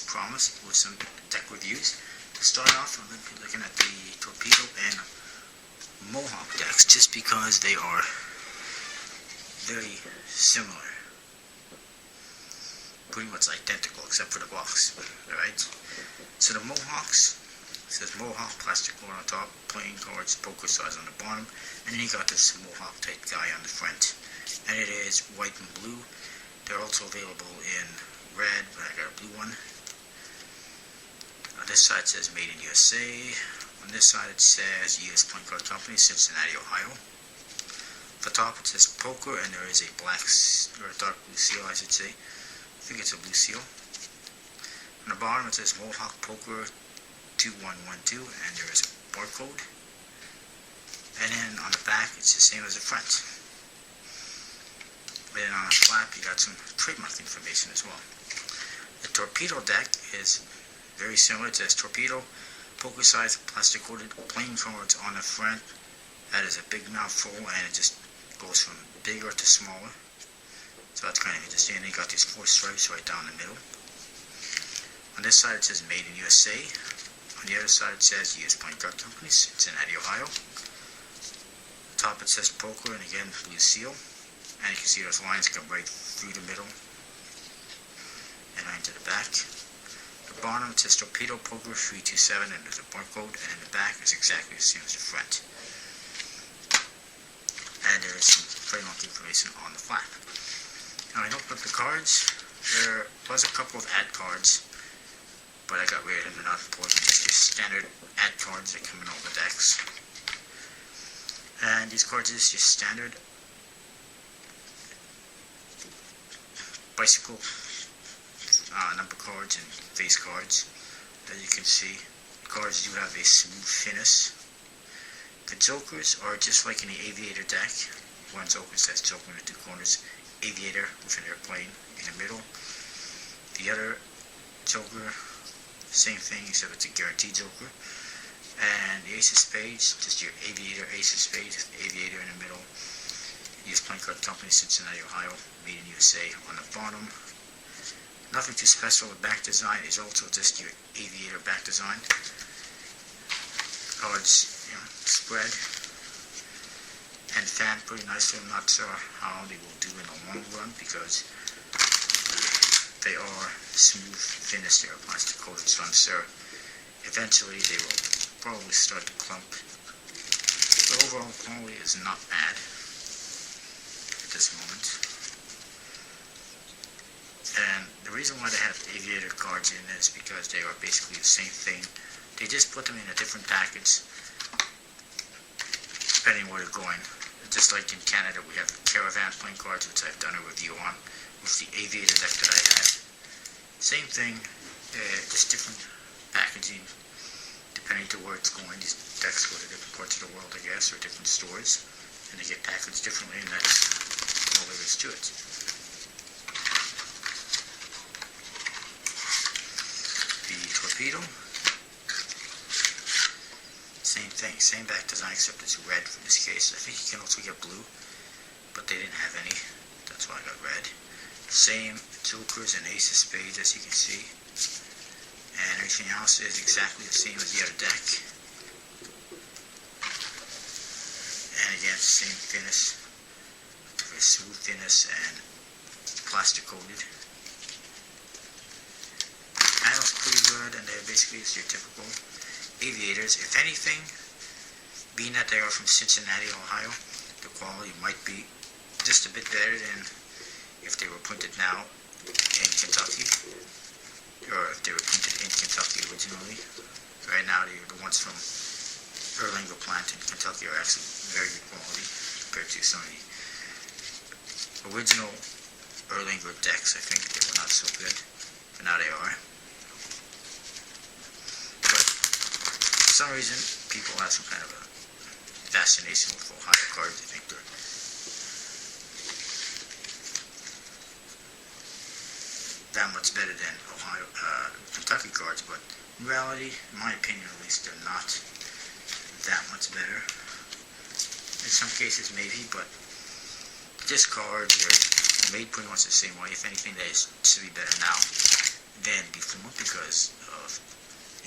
promised, with some deck reviews. To start off, I'm going to be looking at the Torpedo and Mohawk decks, just because they are very similar. Pretty much identical, except for the box. Alright? So the Mohawks, it says Mohawk, plastic core on top, playing cards, poker size on the bottom, and then you got this Mohawk type guy on the front. And it is white and blue. They're also available in red, but I got a blue one. On this side it says Made in USA. On this side it says U.S. Playing Card Company, Cincinnati, Ohio. At the top it says Poker, and there is a black, or a dark blue seal, I should say. I think it's a blue seal. On the bottom it says Mohawk Poker 2112, and there is a barcode. And then on the back it's the same as the front. And then on the flap you got some trademark information as well. The Torpedo deck is very similar. It says Torpedo, poker size, plastic coated, playing cards on the front. That is a big mouthful, and it just goes from bigger to smaller. So that's kind of interesting. And you got these 4 stripes right down the middle. On this side it says Made in USA. On the other side it says U.S. Playing Card Company, Cincinnati, Ohio. Top it says Poker, and again blue seal. And you can see those lines come right through the middle and right into the back. The bottom it says Torpedo Poker 327, and there's a barcode, and in the back is exactly the same as the front. And there is some trademark information on the flap. Now I opened up the cards. There was a couple of ad cards, but I got rid of them. They're not important. It's just standard ad cards that come in all the decks. And these cards is just standard bicycle number cards and face cards. As you can see, cards do have a smooth finish. The jokers are just like in the Aviator deck. One's open says Joker in the 2 corners, Aviator with an airplane in the middle. The other Joker, same thing, except it's a guaranteed Joker. And the Ace of Spades, just your Aviator, Ace of Spades, Aviator in the middle. U.S. Playing Card Company, Cincinnati, Ohio, Made in USA on the bottom. Nothing too special. The back design is also just your Aviator back design. Cards, spread and fan pretty nicely. I'm not sure how they will do in the long run, because they are smooth finished. They are plastic coated, so I'm sure eventually they will probably start to clump. The overall quality is not bad at this moment. And the reason why they have Aviator cards in is because they are basically the same thing. They just put them in a different package depending where they're going. Just like in Canada we have Caravan playing cards, which I've done a review on, with the Aviator deck that I had. Same thing, just different packaging depending to where it's going. These decks go to different parts of the world, I guess, or different stores, and they get packaged differently, and that's all there is to it. The Torpedo, same thing, same back design, except it's red for this case. I think you can also get blue, but they didn't have any. That's why I got red. Same Jokers and Ace of Spades, as you can see. And everything else is exactly the same as the other deck. And again, same finish. Very smooth finish and plastic coated. Panel's pretty good, and they're basically your typical Aviators. If anything, being that they are from Cincinnati, Ohio, the quality might be just a bit better than if they were printed now in Kentucky, or if they were printed in Kentucky originally. Right now, the ones from Erlanger plant in Kentucky are actually very good quality compared to some of the original Erlanger decks. I think they were not so good, but now they are. But for some reason, people have some kind of a fascination with Ohio cards. I think they're that much better than Kentucky cards, but in reality, in my opinion at least, they're not that much better. In some cases maybe, but just cards are made pretty much the same way. If anything, they should be better now than before. them up because of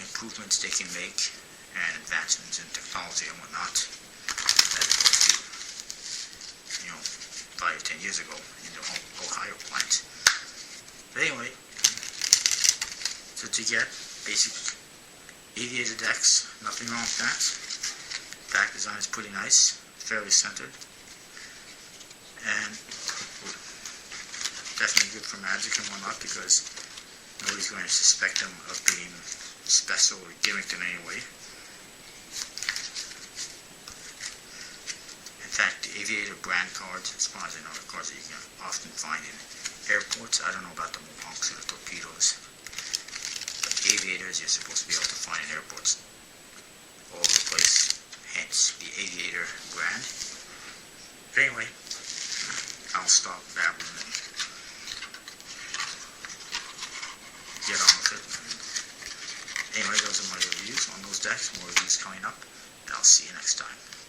improvements they can make and advancements in technology and whatnot, as opposed to, 5 or 10 years ago in the Ohio plant. But anyway, so to get basic aviator decks, nothing wrong with that. Back design is pretty nice, fairly centered, and definitely good for magic and whatnot because nobody's going to suspect them of being special or gimmicked in any way. In fact, the aviator brand cards, as far as I know, are cards that you can often find in airports. I don't know about the Mohawks or the Torpedos, but aviators you're supposed to be able to find in airports all over the place, hence the aviator brand. But anyway, I'll stop babbling and get on with it. Anyway, those are my reviews on those decks. More reviews coming up, and I'll see you next time.